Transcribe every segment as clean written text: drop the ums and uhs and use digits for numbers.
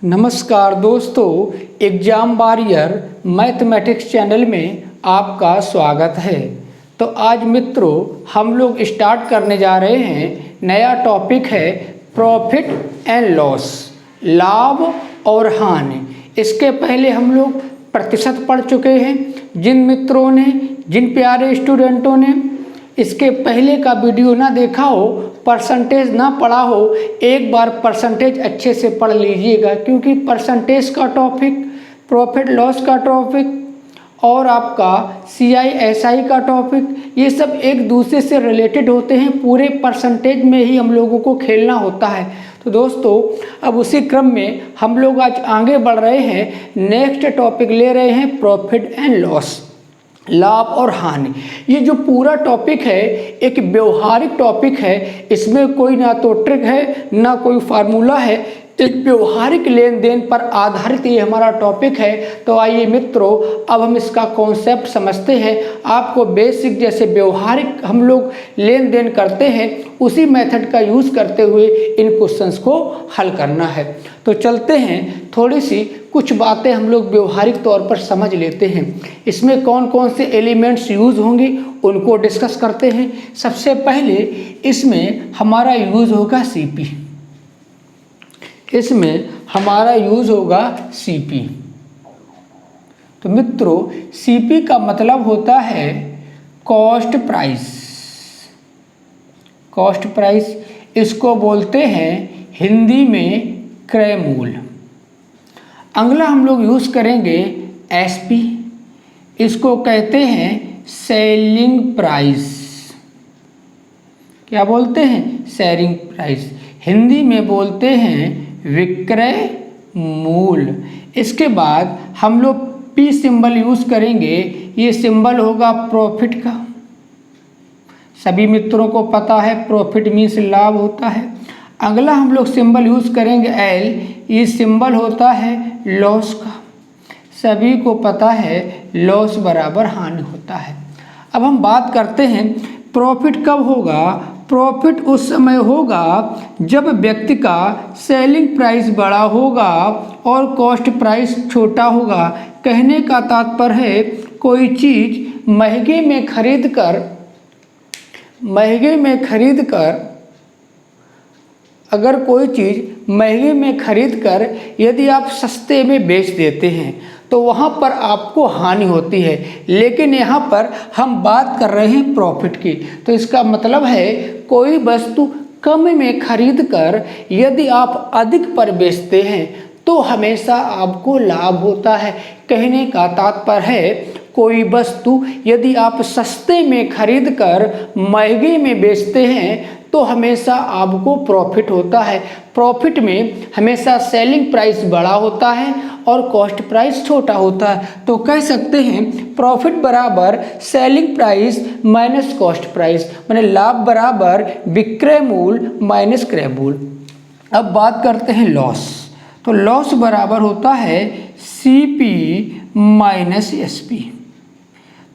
नमस्कार दोस्तों, exam warrior mathematics channel में आपका स्वागत है। तो आज मित्रों हम लोग स्टार्ट करने जा रहे हैं। नया टॉपिक है प्रॉफिट एंड लॉस, लाभ और हानि। इसके पहले हम लोग प्रतिशत पढ़ चुके हैं। जिन मित्रों ने, जिन प्यारे स्टूडेंटों ने इसके पहले का वीडियो ना देखा हो, परसेंटेज ना पढ़ा हो, एक बार परसेंटेज अच्छे से पढ़ लीजिएगा, क्योंकि परसेंटेज का टॉपिक, प्रॉफिट लॉस का टॉपिक और आपका CI/SI का टॉपिक, ये सब एक दूसरे से रिलेटेड होते हैं। पूरे परसेंटेज में ही हम लोगों को खेलना होता है। तो दोस्तों अब उसी क्रम में हम लोग आज आगे बढ़ रहे हैं। नेक्स्ट टॉपिक ले रहे हैं प्रॉफिट एंड लॉस, लाभ और हानि। ये जो पूरा टॉपिक है एक व्यवहारिक टॉपिक है। इसमें कोई ना तो ट्रिक है ना कोई फार्मूला है, एक व्यवहारिक लेन देन पर आधारित ये हमारा टॉपिक है। तो आइए मित्रों अब हम इसका कॉन्सेप्ट समझते हैं। आपको बेसिक जैसे व्यवहारिक हम लोग लेन देन करते हैं उसी मेथड का यूज़ करते हुए इन क्वेश्चंस को हल करना है। तो चलते हैं, थोड़ी सी कुछ बातें हम लोग व्यवहारिक तौर पर समझ लेते हैं। इसमें कौन कौन से एलिमेंट्स यूज़ होंगे उनको डिस्कस करते हैं। सबसे पहले इसमें हमारा यूज़ होगा CP। इसमें हमारा यूज़ होगा CP। तो मित्रों CP का मतलब होता है कॉस्ट प्राइस। कॉस्ट प्राइस इसको बोलते हैं हिंदी में क्रय मूल्य। अगला हम लोग यूज़ करेंगे SP। इसको कहते हैं सेलिंग प्राइस। क्या बोलते हैं? Selling price. हिंदी में बोलते हैं विक्रय मूल्य। इसके बाद हम लोग P सिंबल यूज़ करेंगे। ये सिंबल होगा प्रॉफिट का। सभी मित्रों को पता है प्रॉफिट मीन्स लाभ होता है। अगला हम लोग सिंबल यूज़ करेंगे L। ये सिंबल होता है लॉस का। सभी को पता है लॉस बराबर हानि होता है। अब हम बात करते हैं प्रॉफिट कब होगा। प्रॉफिट उस समय होगा जब व्यक्ति का सेलिंग प्राइस बड़ा होगा और कॉस्ट प्राइस छोटा होगा। कहने का तात्पर्य है कोई चीज़ महंगे में खरीद कर अगर कोई चीज़ महंगे में खरीद कर यदि आप सस्ते में बेच देते हैं तो वहाँ पर आपको हानि होती है। लेकिन यहाँ पर हम बात कर रहे हैं प्रॉफिट की। तो इसका मतलब है कोई वस्तु कम में खरीद कर यदि आप अधिक पर बेचते हैं तो हमेशा आपको लाभ होता है। कहने का तात्पर्य है कोई वस्तु यदि आप सस्ते में खरीद कर महंगे में बेचते हैं तो हमेशा आपको प्रॉफिट होता है। प्रॉफिट में हमेशा सेलिंग प्राइस बड़ा होता है और कॉस्ट प्राइस छोटा होता है। तो कह सकते हैं प्रॉफिट बराबर selling price minus cost price, माने लाभ बराबर विक्रय मूल्य माइनस क्रय मूल्य। अब बात करते हैं लॉस। तो लॉस बराबर होता है CP माइनस SP।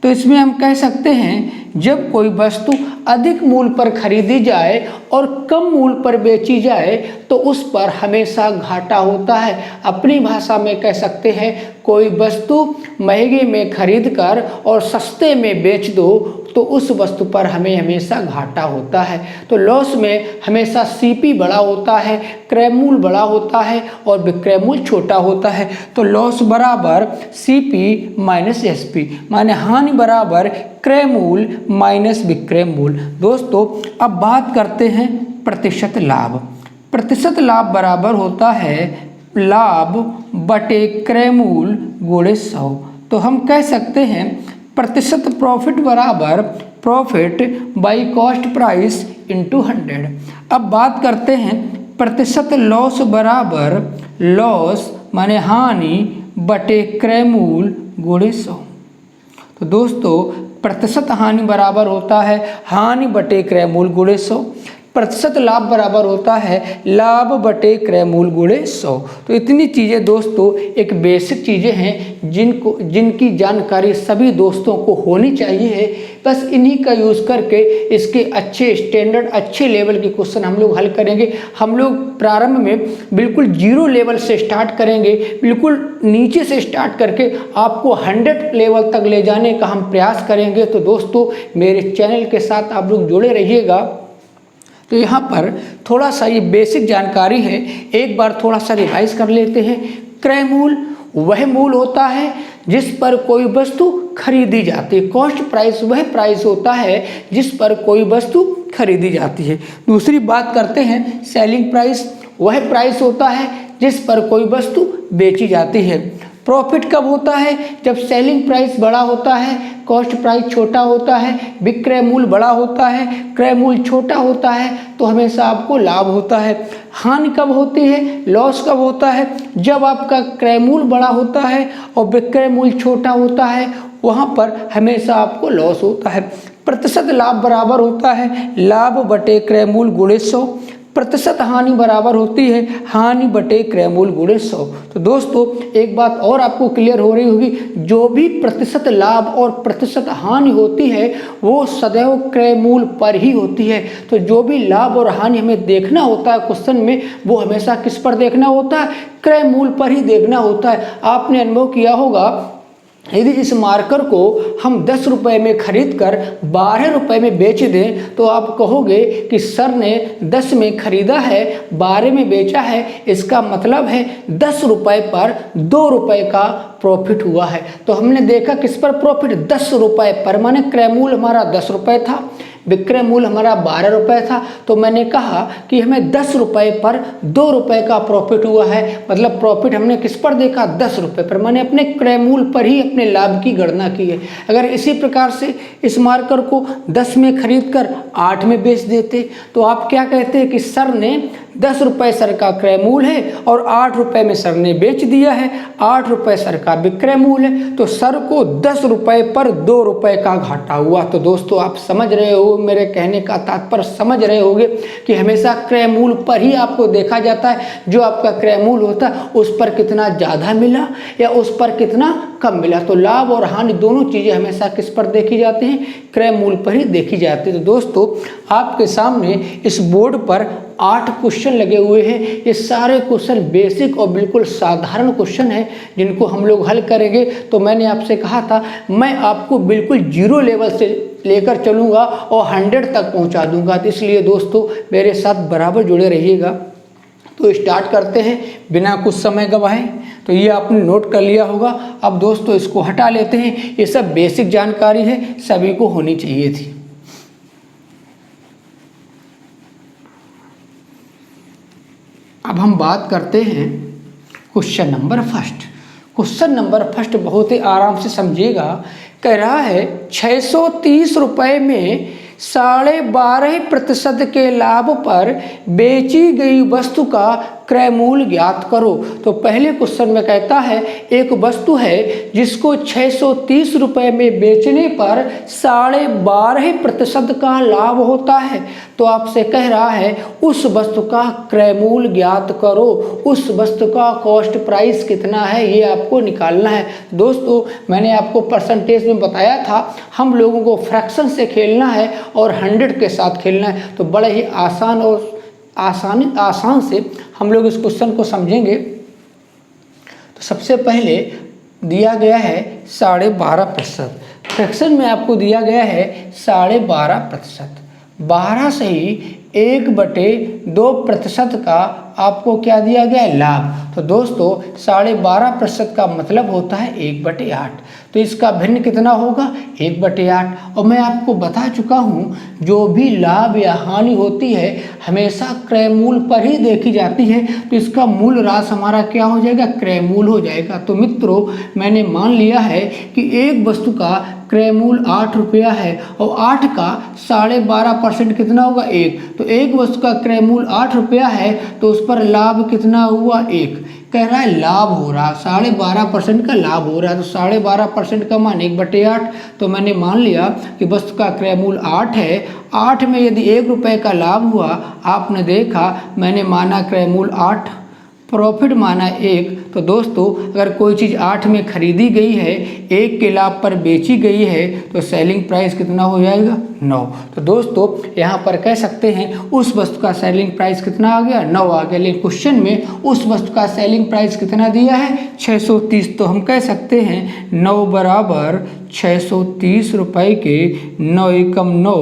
तो इसमें हम कह सकते हैं जब कोई वस्तु अधिक मूल्य पर खरीदी जाए और कम मूल्य पर बेची जाए तो उस पर हमेशा घाटा होता है। अपनी भाषा में कह सकते हैं कोई वस्तु महंगे में खरीद कर और सस्ते में बेच दो तो उस वस्तु पर हमें हमेशा घाटा होता है। तो लॉस में हमेशा CP बड़ा होता है, क्रय मूल्य बड़ा होता है और विक्रय मूल्य छोटा होता है। तो लॉस बराबर CP माइनस SP, माने हानि बराबर क्रय मूल्य माइनस विक्रय मूल्य। दोस्तों अब बात करते हैं प्रतिशत लाभ। प्रतिशत लाभ बराबर होता है लाभ बटे क्रय मूल्य गुणे 100। तो हम कह सकते हैं प्रतिशत प्रॉफिट बराबर profit by cost price into 100। अब बात करते हैं प्रतिशत लॉस बराबर लॉस माने हानि बटे क्रय मूल्य गुणे 100। तो दोस्तों प्रतिशत हानि बराबर होता है हानि बटे क्रय मूल्य गुणे 100। प्रतिशत लाभ बराबर होता है लाभ बटे क्रय मूल्य गुणे 100। तो इतनी चीज़ें दोस्तों एक बेसिक चीज़ें हैं जिनकी जानकारी सभी दोस्तों को होनी चाहिए। बस इन्हीं का यूज़ करके इसके अच्छे स्टैंडर्ड अच्छे लेवल के क्वेश्चन हम लोग हल करेंगे। हम लोग प्रारंभ में बिल्कुल जीरो लेवल से स्टार्ट करेंगे, बिल्कुल नीचे से स्टार्ट करके आपको 100 लेवल तक ले जाने का हम प्रयास करेंगे। तो दोस्तों मेरे चैनल के साथ आप लोग जुड़े रहिएगा। तो यहाँ पर थोड़ा सा ये बेसिक जानकारी है, एक बार थोड़ा सा रिवाइज कर लेते हैं। क्रय मूल्य वह मूल्य होता है जिस पर कोई वस्तु खरीदी जाती है। कॉस्ट प्राइस वह प्राइस होता है जिस पर कोई वस्तु खरीदी जाती है। दूसरी बात करते हैं सेलिंग प्राइस, वह प्राइस होता है जिस पर कोई वस्तु बेची जाती है। प्रॉफिट कब होता है? जब सेलिंग प्राइस बड़ा होता है, कॉस्ट प्राइस छोटा होता है, विक्रय मूल्य बड़ा होता है, क्रय मूल्य छोटा होता है, तो हमेशा आपको लाभ होता है। हानि कब होती है, लॉस कब होता है? जब आपका क्रय मूल्य बड़ा होता है और विक्रय मूल्य छोटा होता है, वहाँ पर हमेशा आपको लॉस होता है। प्रतिशत लाभ बराबर होता है लाभ बटे क्रय मूल्य गुणे 100। प्रतिशत हानि बराबर होती है हानि बटे क्रय मूल्य गुणे 100। तो दोस्तों एक बात और आपको क्लियर हो रही होगी, जो भी प्रतिशत लाभ और प्रतिशत हानि होती है वो सदैव क्रय मूल्य पर ही होती है। तो जो भी लाभ और हानि हमें देखना होता है क्वेश्चन में, वो हमेशा किस पर देखना होता है? क्रय मूल्य पर ही देखना होता है। आपने अनुभव किया होगा, यदि इस मार्कर को हम 10 रुपये में खरीद कर 12 रुपये में बेच दें तो आप कहोगे कि सर ने 10 में खरीदा है 12 में बेचा है, इसका मतलब है 10 रुपये पर 2 रुपये का प्रॉफिट हुआ है। तो हमने देखा किस पर प्रॉफिट? 10 रुपये पर, माने क्रय मूल्य हमारा 10 रुपये था, विक्रय मूल्य हमारा 12 रुपये था। तो मैंने कहा कि हमें 10 रुपये पर 2 रुपये का प्रॉफिट हुआ है। मतलब प्रॉफिट हमने किस पर देखा? 10 रुपये पर, मैंने अपने क्रय मूल्य पर ही अपने लाभ की गणना की है। अगर इसी प्रकार से इस मार्कर को 10 में खरीद कर 8 में बेच देते तो आप क्या कहते हैं कि सर ने 10 रुपये सर का क्रय मूल्य है और 8 रुपये में सर ने बेच दिया है, 8 रुपये सर का विक्रय मूल्य है, तो सर को 10 रुपये पर 2 रुपये का घाटा हुआ। तो दोस्तों आप समझ रहे हो, मेरे कहने का तात्पर्य समझ रहे होंगे कि हमेशा क्रय मूल्य पर ही आपको देखा जाता है। जो आपका क्रय मूल्य होता है उस पर कितना ज़्यादा मिला या उस पर कितना कम मिला। तो लाभ और हानि दोनों चीज़ें हमेशा किस पर देखी जाती हैं? क्रय मूल्य पर ही देखी जाती है। तो दोस्तों आपके सामने इस बोर्ड पर 8 क्वेश्चन लगे हुए हैं। ये सारे क्वेश्चन बेसिक और बिल्कुल साधारण क्वेश्चन हैं जिनको हम लोग हल करेंगे। तो मैंने आपसे कहा था मैं आपको बिल्कुल जीरो लेवल से लेकर चलूँगा और 100 तक पहुँचा दूँगा। तो इसलिए दोस्तों मेरे साथ बराबर जुड़े रहिएगा। तो स्टार्ट करते हैं बिना कुछ समय गवाए। तो ये आपने नोट कर लिया होगा। अब दोस्तों इसको हटा लेते हैं। ये सब बेसिक जानकारी है, सभी को होनी चाहिए थी। अब हम बात करते हैं question number first. Question number first बहुत ही आराम से समझिएगा। कह रहा है 630 रुपये में 12.5% के लाभ पर बेची गई वस्तु का क्रय मूल्य ज्ञात करो। तो पहले क्वेश्चन में कहता है एक वस्तु है जिसको 630 रुपये में बेचने पर 12.5% का लाभ होता है। तो आपसे कह रहा है उस वस्तु का क्रय मूल्य ज्ञात करो, उस वस्तु का कॉस्ट प्राइस कितना है ये आपको निकालना है। दोस्तों मैंने आपको परसेंटेज में बताया था, हम लोगों को फ्रैक्शन से खेलना है और 100 के साथ खेलना है। तो बड़े ही आसान और आसान से हम लोग इस क्वेश्चन को समझेंगे। तो सबसे पहले दिया गया है 12.5%। फ्रैक्शन में आपको दिया गया है 12.5%। 12 से ही 1/2% का आपको क्या दिया गया है? लाभ। तो दोस्तों 12.5% का मतलब होता है 1/8। तो इसका भिन्न कितना होगा? 1/8। और मैं आपको बता चुका हूँ जो भी लाभ या हानि होती है हमेशा क्रय मूल्य पर ही देखी जाती है। तो इसका मूल राशि हमारा क्या हो जाएगा? क्रय मूल्य हो जाएगा। तो मित्रों मैंने मान लिया है कि एक वस्तु का क्रय मूल्य 8 रुपया है और 8 का 12.5% कितना होगा? 1। तो एक वस्तु का क्रय मूल्य 8 रुपया है तो उस पर लाभ कितना हुआ? 1। कह रहा है लाभ हो रहा, 12.5% का लाभ हो रहा है। तो 12.5% का मान 1/8, तो मैंने मान लिया कि वस्तु का क्रय मूल्य 8 है। 8 में यदि 1 रुपये का लाभ हुआ, आपने देखा मैंने माना क्रय मूल्य 8, प्रॉफिट माना 1। तो दोस्तों अगर कोई चीज़ 8 में खरीदी गई है, 1 के लाभ पर बेची गई है, तो सेलिंग प्राइस कितना हो जाएगा? 9। तो दोस्तों यहाँ पर कह सकते हैं उस वस्तु का सेलिंग प्राइस कितना आ गया? 9 आ गया। लेकिन क्वेश्चन में उस वस्तु का सेलिंग प्राइस कितना दिया है? 630। तो हम कह सकते हैं 9 बराबर 630 रुपये के 9 एकम 9,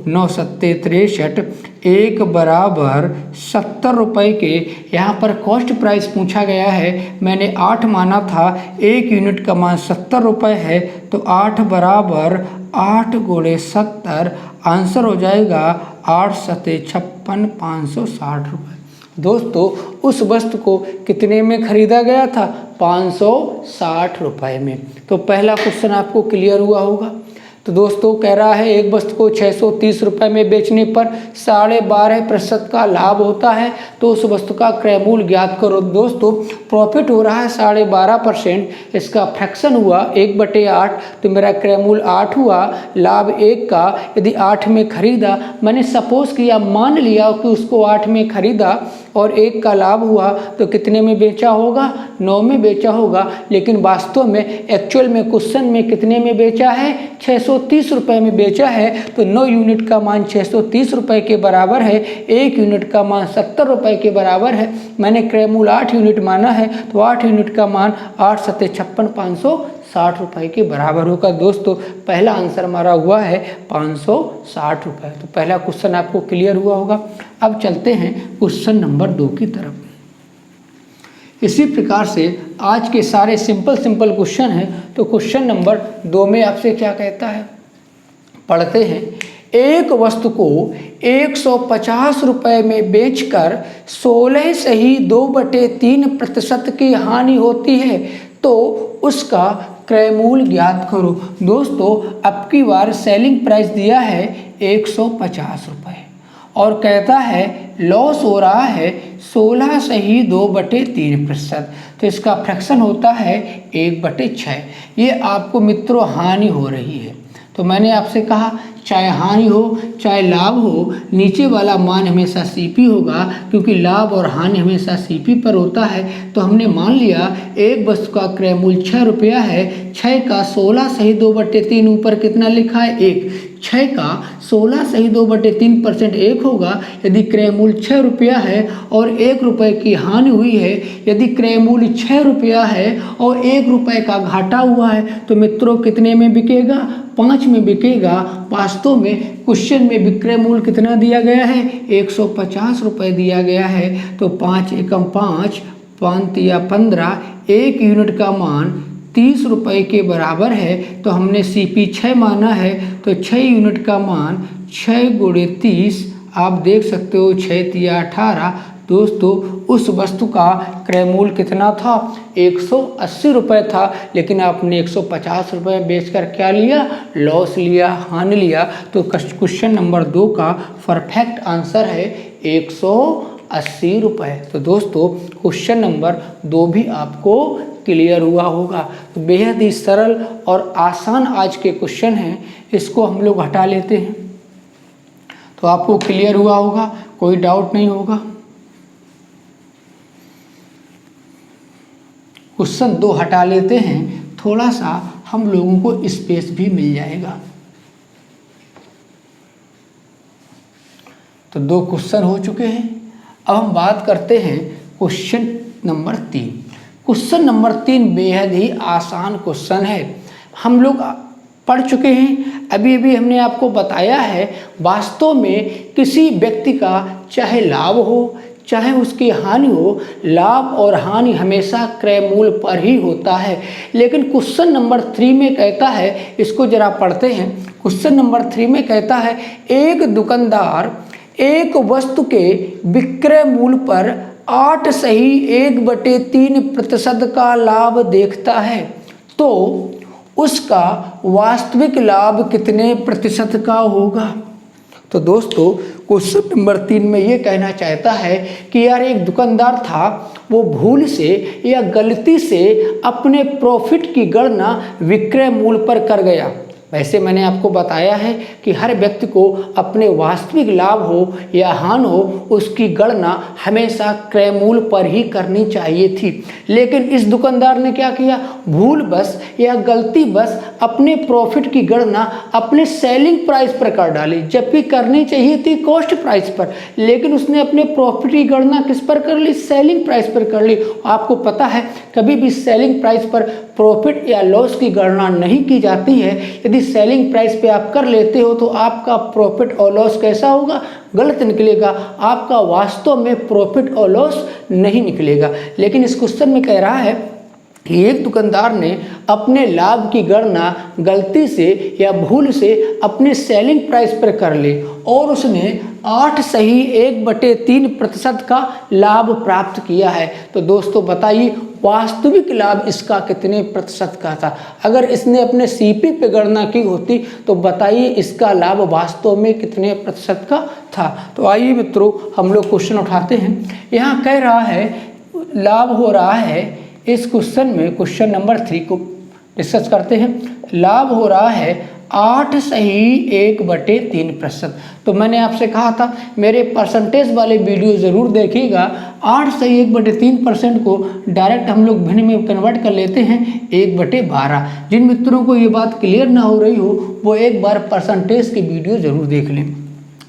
9 सत्ते 63, 1 बराबर 70 रुपये के। यहाँ पर कॉस्ट प्राइस पूछा गया है, मैंने 8 माना था, 1 यूनिट का मान 70 रुपये है। तो 8 बराबर 8 गुणे 70, आंसर हो जाएगा 8 सत्ते 56, 560 रुपये। दोस्तों उस वस्तु को कितने में खरीदा गया था? 560 रुपये में। तो पहला क्वेश्चन आपको क्लियर हुआ होगा। तो दोस्तों कह रहा है एक वस्तु को 630 रुपये में बेचने पर 12.5% का लाभ होता है, तो उस वस्तु का क्रय मूल्य ज्ञात करो। दोस्तों प्रॉफिट हो रहा है 12.5%, इसका फ्रैक्शन हुआ 1/8, तो मेरा क्रय मूल्य 8 हुआ, लाभ 1 का। यदि 8 में खरीदा, मैंने सपोज किया, मान लिया कि उसको 8 में खरीदा और 1 का लाभ हुआ, तो कितने में बेचा होगा? 9 में बेचा होगा। लेकिन वास्तव में एक्चुअल में क्वेश्चन में कितने में बेचा है? 630 रुपये में बेचा है। तो 9 यूनिट का मान 630 रुपये के बराबर है, 1 यूनिट का मान 70 रुपये के बराबर है। मैंने क्रय मूल्य 8 यूनिट माना है, तो 8 यूनिट का मान 8 सत्ते 56, 560 रुपये के बराबर होगा। दोस्तों पहला आंसर हमारा हुआ है 560 रुपये। तो पहला क्वेश्चन आपको क्लियर हुआ होगा। अब चलते हैं क्वेश्चन नंबर 2 की तरफ। इसी प्रकार से आज के सारे सिंपल क्वेश्चन हैं। तो क्वेश्चन नंबर 2 में आपसे क्या कहता है, पढ़ते हैं। एक वस्तु को 150 रुपये में बेचकर 16 सही 2/3% की हानि होती है, तो उसका क्रय मूल्य ज्ञात करो। दोस्तों अब की बार सेलिंग प्राइस दिया है 150 रुपये और कहता है लॉस हो रहा है 16 सही 2/3%, तो इसका फ्रैक्शन होता है 1/6। ये आपको मित्रों हानि हो रही है। तो मैंने आपसे कहा चाहे हानि हो चाहे लाभ हो, नीचे वाला मान हमेशा सीपी होगा, क्योंकि लाभ और हानि हमेशा सीपी पर होता है। तो हमने मान लिया एक वस्तु का क्रय मूल्य 6 रुपया है, 6 का 16 सही 2/3 ऊपर कितना लिखा है? 1। 6 का 16 सही 2/3% 1 होगा। यदि क्रय मूल्य 6 रुपया है और 1 रुपये की हानि हुई है, यदि क्रय मूल्य 6 रुपया है और 1 रुपये का घाटा हुआ है, तो मित्रों कितने में बिकेगा? 5 में बिकेगा। वास्तव में क्वेश्चन में विक्रय मूल्य कितना दिया गया है? 150 रुपये दिया गया है। तो 5 एकम 5, 5 या 15, 1 यूनिट का मान 30 रुपये के बराबर है। तो हमने CP 6 माना है, तो 6 यूनिट का मान 6 गुणे 30, आप देख सकते हो 6 या 18। दोस्तों उस वस्तु का क्रय मूल्य कितना था? 180 रुपये था, लेकिन आपने 150 रुपये बेचकर क्या लिया? लॉस लिया, हानि लिया। तो क्वेश्चन नंबर 2 का परफेक्ट आंसर है 180 रुपये। तो दोस्तों क्वेश्चन नंबर 2 भी आपको क्लियर हुआ होगा। तो बेहद ही सरल और आसान आज के क्वेश्चन हैं, इसको हम लोग हटा लेते हैं। तो आपको क्लियर हुआ होगा, कोई डाउट नहीं होगा। क्वेश्चन 2 हटा लेते हैं, थोड़ा सा हम लोगों को स्पेस भी मिल जाएगा। तो 2 क्वेश्चन हो चुके हैं। अब हम बात करते हैं क्वेश्चन नंबर 3। क्वेश्चन नंबर 3 बेहद ही आसान क्वेश्चन है, हम लोग पढ़ चुके हैं। अभी अभी हमने आपको बताया है, वास्तव में किसी व्यक्ति का चाहे लाभ हो चाहे उसकी हानि हो, लाभ और हानि हमेशा क्रय मूल्य पर ही होता है। लेकिन क्वेश्चन नंबर 3 में कहता है, इसको जरा पढ़ते हैं। क्वेश्चन नंबर 3 में कहता है एक दुकानदार एक वस्तु के विक्रय मूल्य पर 8 सही 1/3% का लाभ देखता है, तो उसका वास्तविक लाभ कितने प्रतिशत का होगा? तो दोस्तों क्वेश्चन नंबर 3 में ये कहना चाहता है कि यार एक दुकानदार था, वो भूल से या गलती से अपने प्रॉफिट की गणना विक्रय मूल्य पर कर गया। वैसे मैंने आपको बताया है कि हर व्यक्ति को अपने वास्तविक लाभ हो या हानि हो, उसकी गणना हमेशा क्रय मूल्य पर ही करनी चाहिए थी। लेकिन इस दुकानदार ने क्या किया, भूल बस या गलती बस अपने प्रॉफिट की गणना अपने सेलिंग प्राइस पर कर डाली, जबकि करनी चाहिए थी कॉस्ट प्राइस पर। लेकिन उसने अपने प्रॉफिट की गणना किस पर कर ली, सेलिंग प्राइस पर कर ली। आपको पता है कभी भी सेलिंग प्राइस पर प्रॉफिट या लॉस की गणना नहीं की जाती है। यदि सेलिंग प्राइस पे आप कर लेते हो तो आपका प्रॉफिट और लॉस कैसा होगा, गलत निकलेगा, आपका वास्तव में प्रॉफिट और लॉस नहीं निकलेगा। लेकिन इस क्वेश्चन में कह रहा है कि एक दुकानदार ने अपने लाभ की गणना गलती से या भूल से अपने सेलिंग प्राइस पर कर ली और उसने 8 सही 1/3% का लाभ प्राप्त किया है। तो दोस्तों बताइए वास्तविक लाभ इसका कितने प्रतिशत का था। अगर इसने अपने सीपी पे गणना की होती तो बताइए इसका लाभ वास्तव में कितने प्रतिशत का था। तो आइए मित्रों हम लोग क्वेश्चन उठाते हैं। यहाँ कह रहा है लाभ हो रहा है, इस क्वेश्चन में क्वेश्चन नंबर 3 को डिस्कस करते हैं। लाभ हो रहा है 8 सही 1/3%। तो मैंने आपसे कहा था मेरे परसेंटेज वाले वीडियो ज़रूर देखिएगा। 8 सही 1/3% को डायरेक्ट हम लोग भिन्न में कन्वर्ट कर लेते हैं 1/12। जिन मित्रों को ये बात क्लियर ना हो रही हो वो एक बार परसेंटेज की वीडियो ज़रूर देख लें।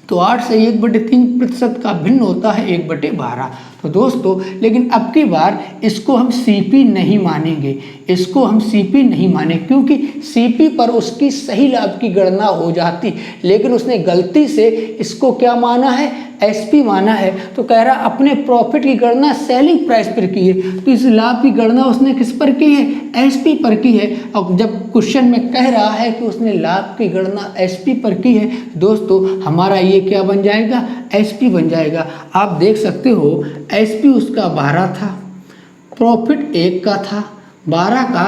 तो 8 से 1/3% का भिन्न होता है 1/12। तो दोस्तों लेकिन अब की बार इसको हम सीपी नहीं मानेंगे, इसको हम सीपी नहीं माने क्योंकि सीपी पर उसकी सही लाभ की गणना हो जाती, लेकिन उसने गलती से इसको क्या माना है, एसपी माना है। तो कह रहा अपने प्रॉफिट की गणना सेलिंग प्राइस पर की है, तो इस लाभ की गणना उसने किस पर की है, एसपी पर की है। और जब क्वेश्चन में कह रहा है कि उसने लाभ की गणना एसपी पर की है, दोस्तों हमारा ये क्या बन जाएगा, एसपी बन जाएगा। आप देख सकते हो एसपी उसका 12 था, प्रॉफिट 1 का था, 12 का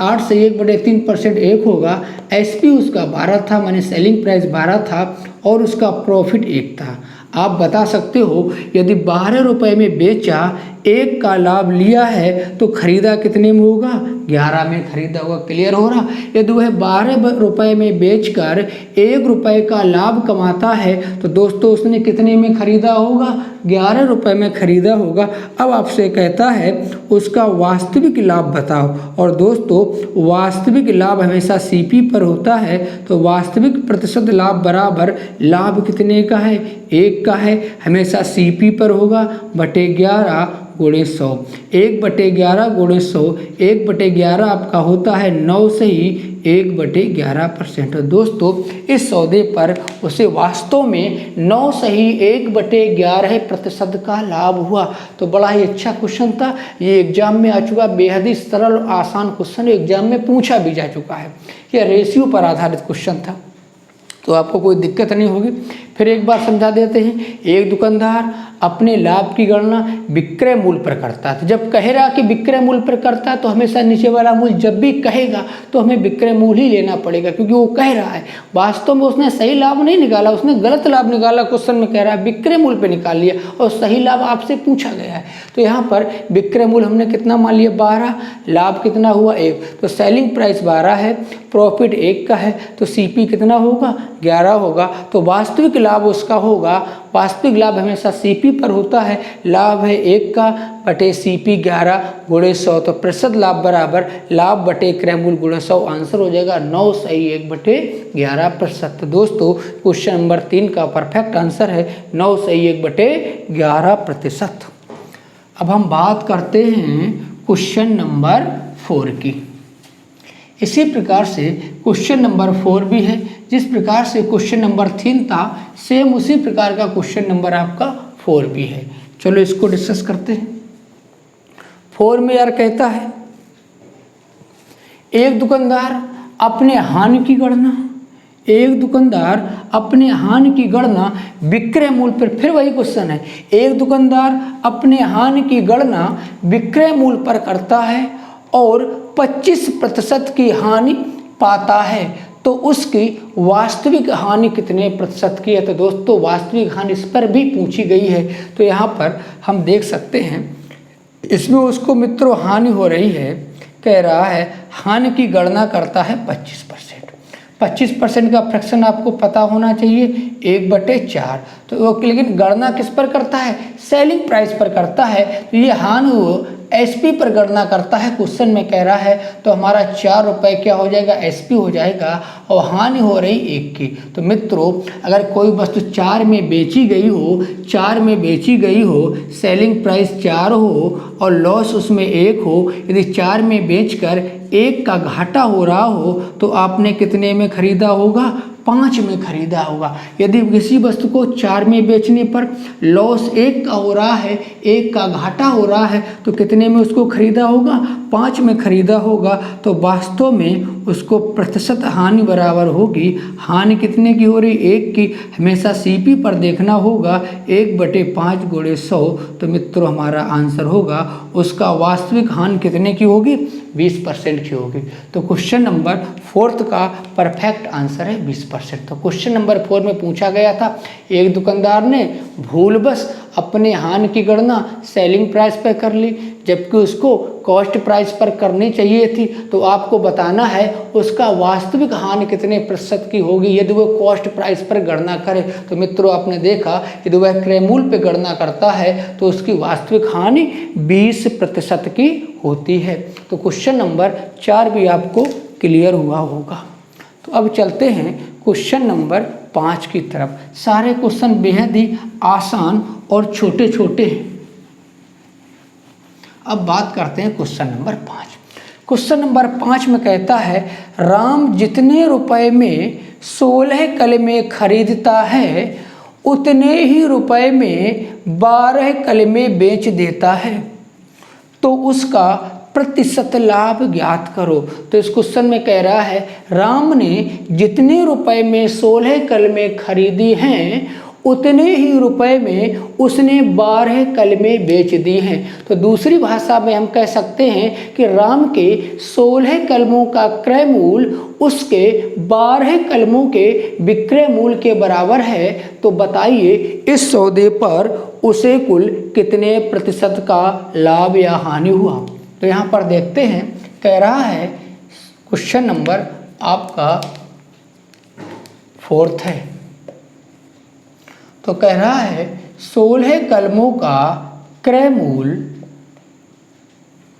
8 से 1/3% 1 होगा। एसपी उसका 12 था, माने सेलिंग प्राइस 12 था और उसका प्रॉफिट 1 था। आप बता सकते हो यदि 12 रुपये में बेचा, 1 का लाभ लिया है तो खरीदा कितने में होगा, 11 में खरीदा होगा। क्लियर हो रहा। यदि वह 12 रुपये में बेचकर 1 रुपये का लाभ कमाता है तो दोस्तों उसने कितने में खरीदा होगा, 11 रुपये में खरीदा होगा। अब आपसे कहता है उसका वास्तविक लाभ बताओ। और दोस्तों वास्तविक लाभ हमेशा सीपी पर होता है, तो वास्तविक प्रतिशत लाभ बराबर लाभ कितने का है, 1 का है, हमेशा सीपी पर होगा बटे 11 गुणे 100। 1/11 गुणे 100, 1/11 आपका होता है 9 से ही 1/11%। दोस्तों इस सौदे पर उसे वास्तव में 9 सही 1/11% का लाभ हुआ। तो बड़ा ही अच्छा क्वेश्चन था, ये एग्जाम में आ चुका, बेहद ही सरल और आसान क्वेश्चन एग्जाम में पूछा भी जा चुका है। यह रेशियो पर आधारित क्वेश्चन था, तो आपको कोई दिक्कत नहीं होगी। फिर एक बार समझा देते हैं। एक दुकानदार अपने लाभ की गणना विक्रय मूल्य पर करता है। तो जब कह रहा कि विक्रय मूल्य पर करता है तो हमेशा नीचे वाला मूल्य जब भी कहेगा तो हमें विक्रय मूल्य ही लेना पड़ेगा, क्योंकि वो कह रहा है वास्तव में उसने सही लाभ नहीं निकाला, उसने गलत लाभ निकाला। क्वेश्चन में कह रहा है विक्रय मूल्य पर निकाल लिया और सही लाभ आपसे पूछा गया है। तो यहाँ पर विक्रय मूल्य हमने कितना मान लिया, 12, लाभ कितना हुआ 1। तो सेलिंग प्राइस 12 है, प्रॉफिट 1 का है, तो सीपी कितना होगा, 11 होगा। तो वास्तविक लाभ उसका होगा, वास्तविक लाभ हमेशा सीपी पर होता है, लाभ है 1 का बटे सीपी 11 गुणे 100। तो प्रतिशत लाभ बराबर लाभ बटे क्रय मूल्य गुणे 100। आंसर हो जाएगा 9 सही 1/11%। तो दोस्तों क्वेश्चन नंबर 3 का परफेक्ट आंसर है 9 सही 1/11%। अब हम बात करते हैं क्वेश्चन नंबर 4 की। इसी प्रकार से क्वेश्चन नंबर 4 भी है, जिस प्रकार से क्वेश्चन नंबर 3 था सेम उसी प्रकार का क्वेश्चन नंबर आपका 4 भी है। चलो इसको डिस्कस करते हैं। 4 में यार कहता है एक दुकानदार अपने हानि की गणना, एक दुकानदार अपने हानि की गणना विक्रय मूल्य पर, फिर वही क्वेश्चन है, एक दुकानदार अपने हानि की गणना विक्रय मूल्य पर करता है और 25% की हानि पाता है तो उसकी वास्तविक हानि कितने प्रतिशत की है। तो दोस्तों वास्तविक हानि इस पर भी पूछी गई है। तो यहाँ पर हम देख सकते हैं, इसमें उसको मित्रों हानि हो रही है, कह रहा है हानि की गणना करता है 25%। 25% का फ्रैक्शन आपको पता होना चाहिए 1/4। तो वो लेकिन गणना किस पर करता है, सेलिंग प्राइस पर करता है। तो ये हानि वो एसपी पर गणना करता है, क्वेश्चन में कह रहा है। तो हमारा 4 रुपये क्या हो जाएगा, एसपी हो जाएगा, और हानि हो रही 1 की। तो मित्रों अगर कोई वस्तु 4 में बेची गई हो, 4 में बेची गई हो, सेलिंग प्राइस 4 हो और लॉस उसमें 1 हो, यदि 4 में बेचकर 1 का घाटा हो रहा हो तो आपने कितने में खरीदा होगा, 5 में खरीदा होगा। यदि किसी वस्तु को 4 में बेचने पर लॉस 1 का हो रहा है, 1 का घाटा हो रहा है, तो कितने में उसको खरीदा होगा, 5 में खरीदा होगा। तो वास्तव में उसको प्रतिशत हानि बराबर होगी, हानि कितने की हो रही, 1 की। हमेशा सीपी पर देखना होगा, 1/5 × 100। तो मित्रों हमारा आंसर होगा उसका वास्तविक हानि कितने की होगी, 20% की होगी। तो क्वेश्चन नंबर 4 का परफेक्ट आंसर है 20%। तो क्वेश्चन नंबर 4 में पूछा गया था, एक दुकानदार ने भूलवश अपने हानि की गणना सेलिंग प्राइस पर कर ली, जबकि उसको कॉस्ट प्राइस पर करनी चाहिए थी। तो आपको बताना है उसका वास्तविक हानि कितने प्रतिशत की होगी यदि वो कॉस्ट प्राइस पर गणना करे। तो मित्रों आपने देखा यदि वह क्रय मूल्य पर गणना करता है तो उसकी वास्तविक हानि 20% की होती है। तो क्वेश्चन नंबर 4 भी आपको क्लियर हुआ होगा। तो अब चलते हैं क्वेश्चन नंबर 5 की तरफ। सारे क्वेश्चन बेहद ही आसान और छोटे छोटे हैं। अब बात करते हैं क्वेश्चन नंबर 5। क्वेश्चन नंबर 5 में कहता है राम जितने रुपए में 16 कलमे खरीदता है उतने ही रुपए में 12 कलमे बेच देता है, तो उसका प्रतिशत लाभ ज्ञात करो। तो इस क्वेश्चन में कह रहा है राम ने जितने रुपए में 16 कलमे खरीदी हैं उतने ही रुपए में उसने 12 कलमे बेच दी हैं। तो दूसरी भाषा में हम कह सकते हैं कि राम के 16 कलमों का क्रय मूल्य उसके 12 कलमों के विक्रय मूल्य के बराबर है। तो बताइए इस सौदे पर उसे कुल कितने प्रतिशत का लाभ या हानि हुआ। तो यहाँ पर देखते हैं, कह रहा है क्वेश्चन नंबर आपका 4 है। तो कह रहा है 16 कलमों का क्रय मूल्य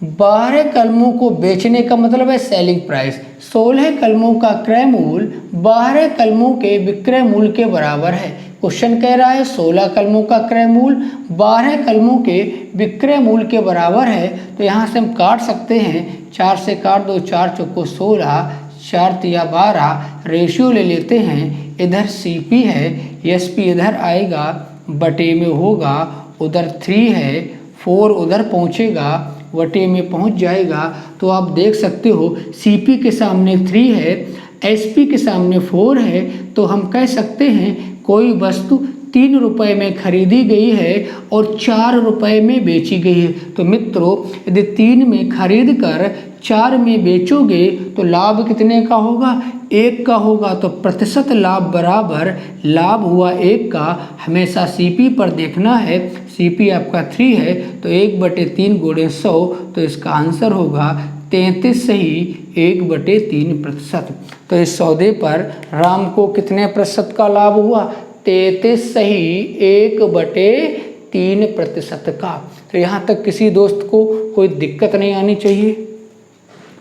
12 कलमों को बेचने का मतलब है सेलिंग प्राइस। 16 कलमों का क्रय मूल्य 12 कलमों के विक्रय मूल्य के बराबर है। क्वेश्चन कह रहा है 16 कलमों का क्रय मूल्य 12 कलमों के विक्रय मूल्य के बराबर है। तो यहाँ से हम काट सकते हैं, 4 से काट दो, 4 चौको 16, 4 तिया 12, रेशियो ले लेते हैं। इधर सीपी है, एसपी इधर आएगा, बटे में होगा, उधर 3 है, 4 उधर पहुँचेगा, वटे में पहुँच जाएगा। तो आप देख सकते हो सीपी के सामने 3 है, एसपी के सामने 4 है। तो हम कह सकते हैं कोई वस्तु 3 रुपए में खरीदी गई है और 4 रुपए में बेची गई है। तो मित्रों यदि 3 में खरीद कर 4 में बेचोगे तो लाभ कितने का होगा, 1 का होगा। तो प्रतिशत लाभ बराबर लाभ हुआ 1 का। हमेशा सीपी पर देखना है, सीपी आपका 3 है तो 1/3 × 100। तो इसका आंसर होगा 33 सही 1/3%। तो इस सौदे पर राम को कितने प्रतिशत का लाभ हुआ, 33 सही 1/3% का। तो यहाँ तक किसी दोस्त को कोई दिक्कत नहीं आनी चाहिए।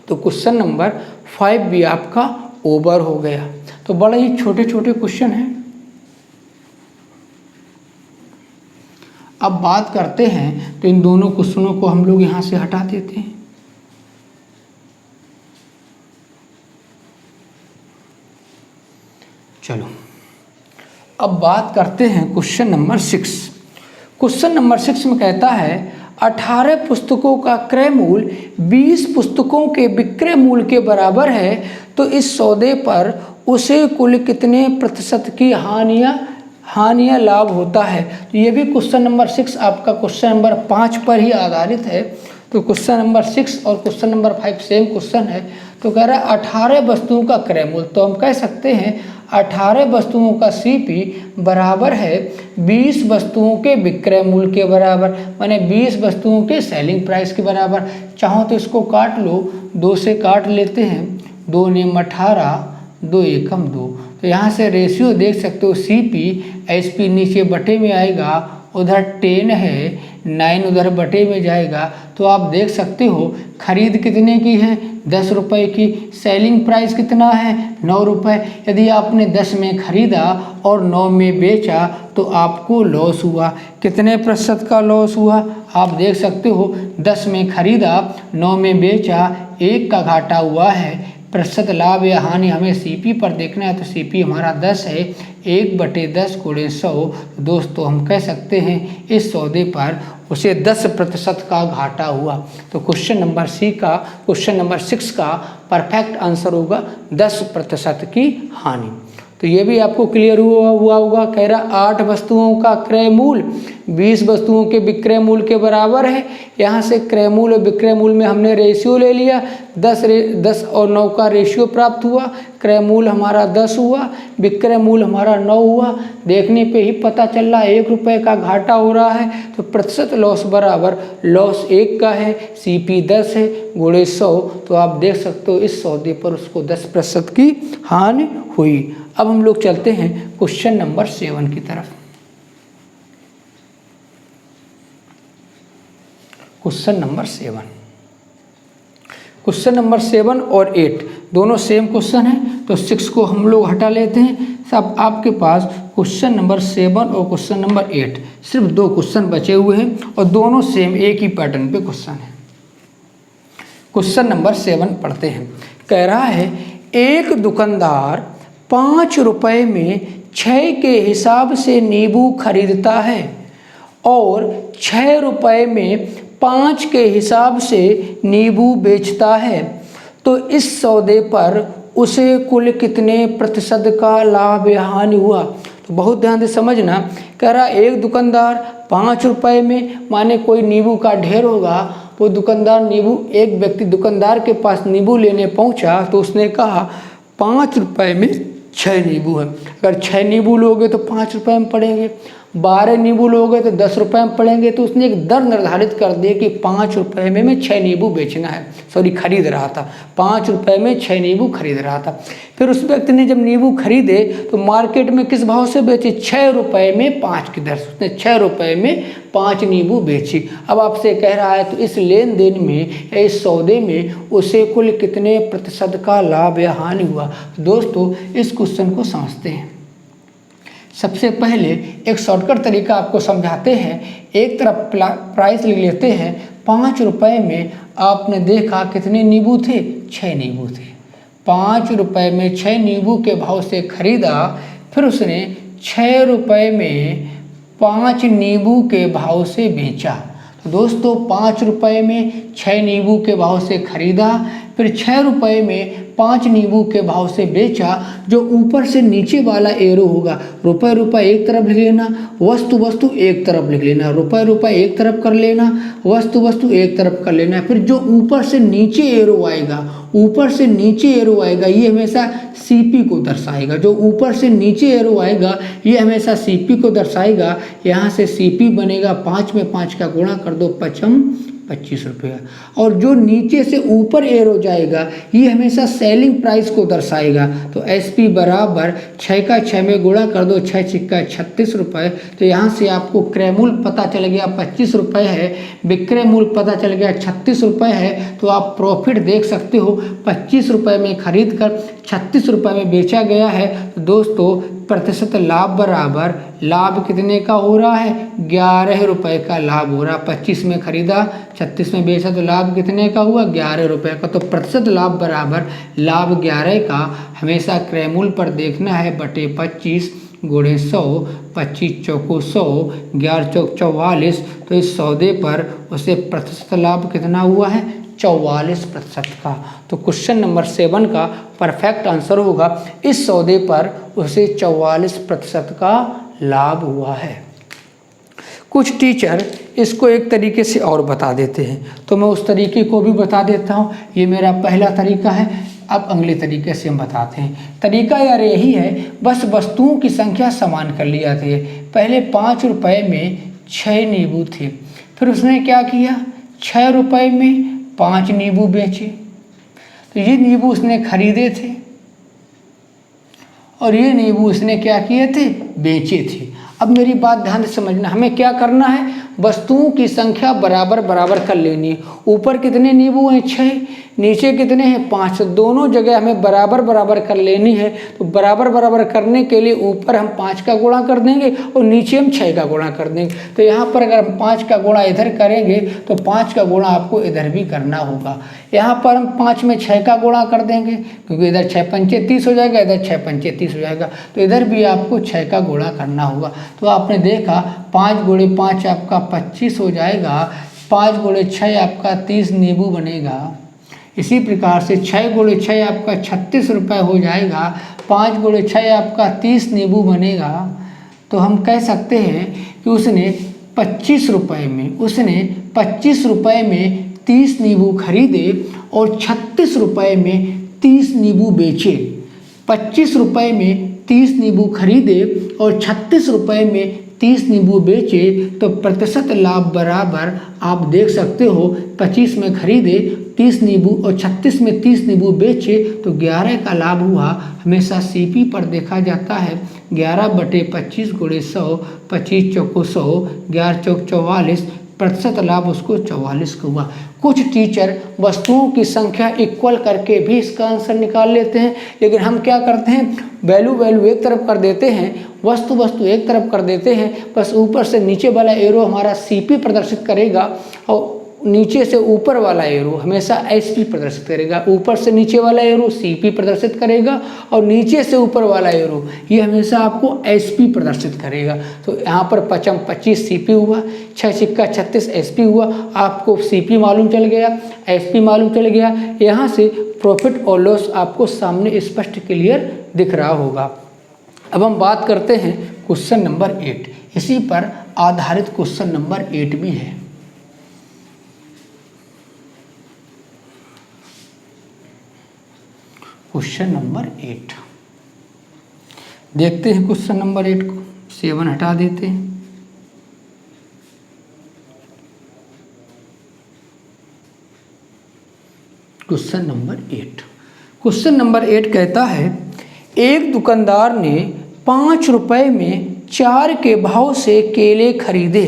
तो क्वेश्चन नंबर 5 भी आपका ओवर हो गया। तो बड़े ही छोटे छोटे क्वेश्चन हैं। अब बात करते हैं, तो इन दोनों क्वेश्चनों को हम लोग यहाँ से हटा देते हैं। चलो अब बात करते हैं क्वेश्चन नंबर 6। क्वेश्चन नंबर 6 में कहता है 18 पुस्तकों का क्रय मूल्य 20 पुस्तकों के विक्रय मूल्य के बराबर है, तो इस सौदे पर उसे कुल कितने प्रतिशत की हानिया लाभ होता है। तो ये भी क्वेश्चन नंबर 6 आपका क्वेश्चन नंबर 5 पर ही आधारित है। तो क्वेश्चन नंबर 6 और क्वेश्चन नंबर 5 सेम क्वेश्चन है। तो कह रहा है 18 वस्तुओं का क्रय मूल्य, तो हम कह सकते हैं 18 वस्तुओं का CP बराबर है 20 वस्तुओं के विक्रय मूल्य के बराबर, माने 20 वस्तुओं के सेलिंग प्राइस के बराबर। चाहो तो इसको काट लो, 2 से काट लेते हैं, 2 नेम 18, 2 एकम 2। तो यहाँ से रेशियो देख सकते हो, CP SP नीचे बटे में आएगा, उधर 10 है, 9 उधर बटे में जाएगा। तो आप देख सकते हो खरीद कितने की है, 10 रुपये की। सेलिंग प्राइस कितना है, 9 रुपये। यदि आपने 10 में खरीदा और 9 में बेचा तो आपको लॉस हुआ। कितने प्रतिशत का लॉस हुआ, आप देख सकते हो 10 में खरीदा, 9 में बेचा, 1 का घाटा हुआ है। प्रतिशत लाभ या हानि हमें CP पर देखना है, तो CP हमारा 10 है, 1/10 × 100। दोस्तों हम कह सकते हैं इस सौदे पर उसे 10% का घाटा हुआ। तो क्वेश्चन नंबर क्वेश्चन नंबर 6 का परफेक्ट आंसर होगा 10% की हानि। तो ये भी आपको क्लियर हुआ होगा। कह रहा 8 वस्तुओं का क्रय मूल्य 20 वस्तुओं के विक्रय मूल्य के बराबर है। यहाँ से क्रय मूल्य और विक्रय मूल्य में हमने रेशियो ले लिया, 10 और 9 का रेशियो प्राप्त हुआ। क्रय मूल्य हमारा 10 हुआ, विक्रय मूल्य हमारा 9 हुआ। देखने पे ही पता चल रहा है 1 रुपये का घाटा हो रहा है। तो प्रतिशत लॉस बराबर लॉस 1 का है, CP 10 है × 100। तो आप देख सकते हो इस सौदे पर उसको 10% की हानि हुई। अब हम लोग चलते हैं क्वेश्चन नंबर 7 की तरफ। क्वेश्चन नंबर 7 और 8 दोनों सेम क्वेश्चन है, तो 6 को हम लोग हटा लेते हैं। सब आपके पास क्वेश्चन नंबर 7 और क्वेश्चन नंबर 8 सिर्फ 2 क्वेश्चन बचे हुए हैं और दोनों सेम एक ही पैटर्न पे क्वेश्चन है। क्वेश्चन नंबर 7 पढ़ते हैं। कह रहा है एक दुकानदार 5 रुपये में 6 के हिसाब से नींबू खरीदता है और 6 रुपये में 5 के हिसाब से नींबू बेचता है, तो इस सौदे पर उसे कुल कितने प्रतिशत का लाभ या हानि हुआ। तो बहुत ध्यान से समझना। कह रहा एक दुकानदार 5 रुपये में, माने कोई नींबू का ढेर होगा, वो दुकानदार एक व्यक्ति दुकानदार के पास नींबू लेने पहुंचा, तो उसने कहा 5 रुपये में 6 नींबू है। अगर 6 नींबू लोगे तो 5 रुपये में पड़ेंगे, 12 नींबू लोगे तो 10 रुपये में पड़ेंगे। तो उसने एक दर निर्धारित कर दिया कि 5 रुपये में मैं 6 नींबू बेचना है, खरीद रहा था। 5 रुपये में 6 नींबू खरीद रहा था। फिर उस व्यक्ति ने जब नींबू खरीदे तो मार्केट में किस भाव से बेचे, 6 रुपये में 5 की दर से उसने 6 रुपये में 5 नींबू बेची। अब आपसे कह रहा है तो इस लेन देन में या इस सौदे में उसे कुल कितने प्रतिशत का लाभ या हानि हुआ। दोस्तों इस क्वेश्चन को समझते हैं। सबसे पहले एक शॉर्टकट तरीका आपको समझाते हैं। एक तरफ प्राइस लिख लेते हैं। 5 रुपये में आपने देखा कितने नींबू थे, 6 नींबू थे। 5 रुपये में 6 नींबू के भाव से खरीदा, फिर उसने 6 रुपये में 5 नींबू के भाव से बेचा। तो दोस्तों 5 रुपये में 6 नींबू के भाव से खरीदा, फिर 6 रुपये में 5 नींबू के भाव से बेचा। जो ऊपर से नीचे वाला एरो होगा, रुपये एक तरफ लिख लेना, वस्तु एक तरफ लिख लेना, रुपये एक तरफ कर लेना, वस्तु एक तरफ कर लेना। फिर जो ऊपर से नीचे एरो आएगा, ये हमेशा CP को दर्शाएगा। जो ऊपर से नीचे एरो आएगा ये हमेशा CP को दर्शाएगा। यहाँ से CP बनेगा 5 में 5 का गुणा कर दो, 25 रुपये। और जो नीचे से ऊपर एरो जाएगा ये हमेशा सेलिंग प्राइस को दर्शाएगा। तो SP बराबर 6 का 6 में गुणा कर दो, 6 छिक्का 36 रुपये। तो यहाँ से आपको क्रय मूल्य पता चल गया 25 रुपये है, विक्रय मूल्य पता चल गया 36 रुपये है। तो आप प्रॉफिट देख सकते हो, 25 रुपये में खरीद कर 36 रुपये में बेचा गया है। तो दोस्तों प्रतिशत लाभ बराबर लाभ कितने का हो रहा है, 11 रुपये का लाभ हो रहा। 25 में खरीदा, 36 में बेचा, तो लाभ कितने का हुआ, 11 रुपये का। तो प्रतिशत लाभ बराबर लाभ 11 का हमेशा क्रय मूल्य पर देखना है, बटे 25 × 100, 25 चौको 100, 11 चौक 44। तो इस सौदे पर उसे प्रतिशत लाभ कितना हुआ है, 44% का। तो क्वेश्चन नंबर 7 का परफेक्ट आंसर होगा इस सौदे पर उसे 44% का लाभ हुआ है। कुछ टीचर इसको एक तरीके से और बता देते हैं, तो मैं उस तरीके को भी बता देता हूँ। ये मेरा पहला तरीका है। अब अगले तरीके से हम बताते हैं। तरीका यार यही है, बस वस्तुओं की संख्या समान कर ली जाती है। पहले 5 रुपये में 6 नींबू थे, फिर उसने क्या किया, 6 रुपये में 5 नींबू बेचे। तो ये नींबू उसने खरीदे थे और ये नींबू उसने क्या किए थे, बेचे थे। अब मेरी बात ध्यान से समझना, हमें क्या करना है, वस्तुओं की संख्या बराबर बराबर कर लेनी है। ऊपर कितने नींबू हैं, 6, नीचे कितने हैं, 5। दोनों जगह हमें बराबर बराबर कर लेनी है। तो बराबर बराबर करने के लिए ऊपर हम 5 का गुणा कर देंगे और नीचे हम 6 का गुणा कर देंगे। तो यहाँ पर अगर हम 5 का गुणा इधर करेंगे तो 5 का गुणा आपको इधर भी करना होगा। यहाँ पर हम 5 में 6 का गुणा कर देंगे, क्योंकि इधर 6 पंचे 30 हो जाएगा, इधर 6 पंचे 30 हो जाएगा। तो इधर भी आपको 6 का गुणा करना होगा। तो आपने देखा 5 गुणे 5 आपका 25 हो जाएगा, 5 गुणे 6 आपका 30 नींबू बनेगा। इसी प्रकार से 6 गुणे 6 आपका 36 रुपये हो जाएगा, 5 गुणे 6 आपका 30 नींबू बनेगा। तो हम कह सकते हैं कि उसने 25 रुपये में 30 नींबू खरीदे और 36 रुपये में 30 नींबू बेचे। 25 रुपये में 30 नींबू खरीदे और 36 रुपये में 30 नींबू बेचे, तो प्रतिशत लाभ बराबर आप देख सकते हो, 25 में खरीदे 30 नींबू और 36 में 30 नींबू बेचे, तो 11 का लाभ हुआ। हमेशा सीपी पर देखा जाता है 11/25 गुणे 100, 25 चौको 100, 11 चौक 44, प्रतिशत लाभ उसको 44 का हुआ। कुछ टीचर वस्तुओं की संख्या इक्वल करके भी इसका आंसर निकाल लेते हैं, लेकिन हम क्या करते हैं, वैल्यू एक तरफ कर देते हैं, वस्तु एक तरफ कर देते हैं। बस ऊपर से नीचे वाला एरो हमारा सीपी प्रदर्शित करेगा और नीचे से ऊपर वाला एरो हमेशा एसपी प्रदर्शित करेगा। ऊपर से नीचे वाला एरो सीपी प्रदर्शित करेगा और नीचे से ऊपर वाला एरो ये हमेशा आपको एसपी प्रदर्शित करेगा। तो यहाँ पर 25 सीपी हुआ, 6 सिक्का 36 एसपी हुआ। आपको सीपी मालूम चल गया, एसपी मालूम चल गया। यहाँ से प्रॉफिट और लॉस आपको सामने स्पष्ट क्लियर दिख रहा होगा। अब हम बात करते हैं क्वेश्चन नंबर 8। इसी पर आधारित क्वेश्चन नंबर 8 भी है। क्वेश्चन नंबर 8 देखते हैं। क्वेश्चन नंबर 8 को 7 हटा देते हैं। क्वेश्चन नंबर 8 कहता है, एक दुकानदार ने 5 रुपये में 4 के भाव से केले खरीदे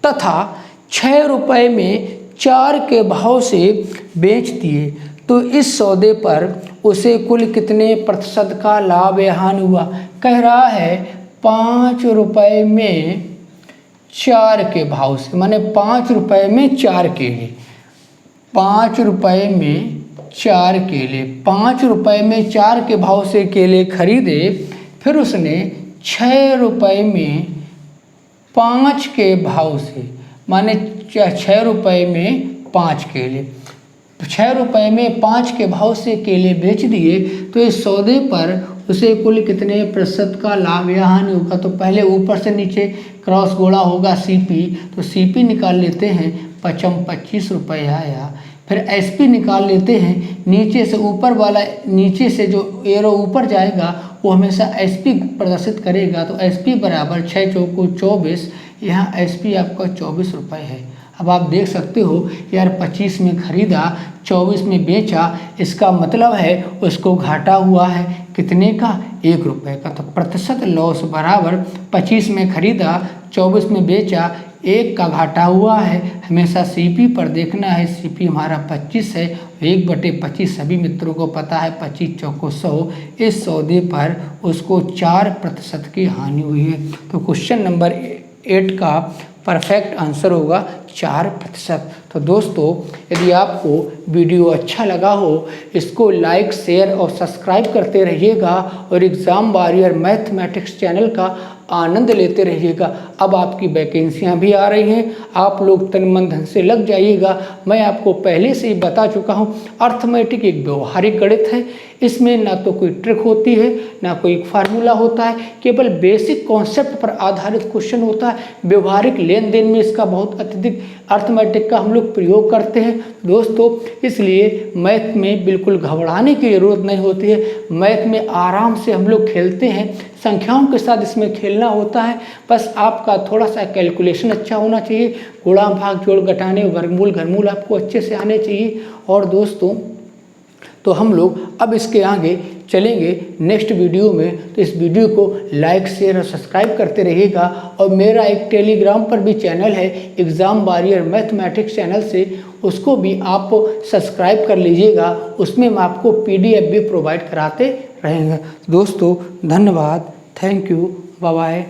तथा 6 रुपये में 4 के भाव से बेच दिए, तो इस सौदे पर उसे कुल कितने प्रतिशत का लाभ या हानि हुआ। कह रहा है 5 रुपये में 4 के भाव से, माने 5 रुपये में 4 केले, 5 रुपये में 4 केले, 5 रुपये में 4 के भाव से केले खरीदे। फिर उसने 6 रुपये में 5 के भाव से, माने 6 रुपये में 5 केले, 6 रुपये में 5 के भाव से केले बेच दिए, तो इस सौदे पर उसे कुल कितने प्रतिशत का लाभ या हानि होगा। तो पहले ऊपर से नीचे क्रॉस गोला होगा सीपी, तो सीपी निकाल लेते हैं, 25 रुपये आया। फिर एसपी निकाल लेते हैं, नीचे से ऊपर वाला, नीचे से जो एरो ऊपर जाएगा वो हमेशा एसपी प्रदर्शित करेगा। तो एसपी बराबर 6 चौको 24, यहाँ एसपी आपका 24 रुपये है। अब आप देख सकते हो यार 25 में खरीदा 24 में बेचा, इसका मतलब है उसको घाटा हुआ है कितने का, 1 रुपये का। तो प्रतिशत लॉस बराबर 25 में खरीदा 24 में बेचा, 1 का घाटा हुआ है। हमेशा सीपी पर देखना है, सीपी हमारा 25 है, 1/25 सभी मित्रों को पता है, 25 चौको 100। इस सौदे पर उसको 4% की हानि हुई है। तो क्वेश्चन नंबर 8 का परफेक्ट आंसर होगा 4%। तो दोस्तों यदि आपको वीडियो अच्छा लगा हो, इसको लाइक शेयर और सब्सक्राइब करते रहिएगा और एग्ज़ाम वॉरियर मैथमेटिक्स चैनल का आनंद लेते रहिएगा। अब आपकी वैकेंसियाँ भी आ रही हैं, आप लोग तन मन धन से लग जाइएगा। मैं आपको पहले से ही बता चुका हूँ, अर्थमेटिक एक व्यवहारिक गणित है, इसमें ना तो कोई ट्रिक होती है ना कोई फार्मूला होता है, केवल बेसिक कॉन्सेप्ट पर आधारित क्वेश्चन होता है। व्यवहारिक लेन देन में इसका बहुत अत्यधिक अर्थमेटिक का हम लोग प्रयोग करते हैं दोस्तों, इसलिए मैथ में बिल्कुल घबराने की ज़रूरत नहीं होती है। मैथ में आराम से हम लोग खेलते हैं, संख्याओं के साथ इसमें खेलना होता है। बस आपका थोड़ा सा कैलकुलेशन अच्छा होना चाहिए, गुणा भाग जोड़ घटाने वर्गमूल घनमूल आपको अच्छे से आने चाहिए। और दोस्तों तो हम लोग अब इसके आगे चलेंगे नेक्स्ट वीडियो में, तो इस वीडियो को लाइक शेयर और सब्सक्राइब करते रहिएगा। और मेरा एक टेलीग्राम पर भी चैनल है एग्ज़ाम वॉरियर मैथमेटिक्स चैनल से, उसको भी आप सब्सक्राइब कर लीजिएगा, उसमें हम आपको PDF भी प्रोवाइड कराते रहेंगे। दोस्तों धन्यवाद, थैंक यू, बाय बाय।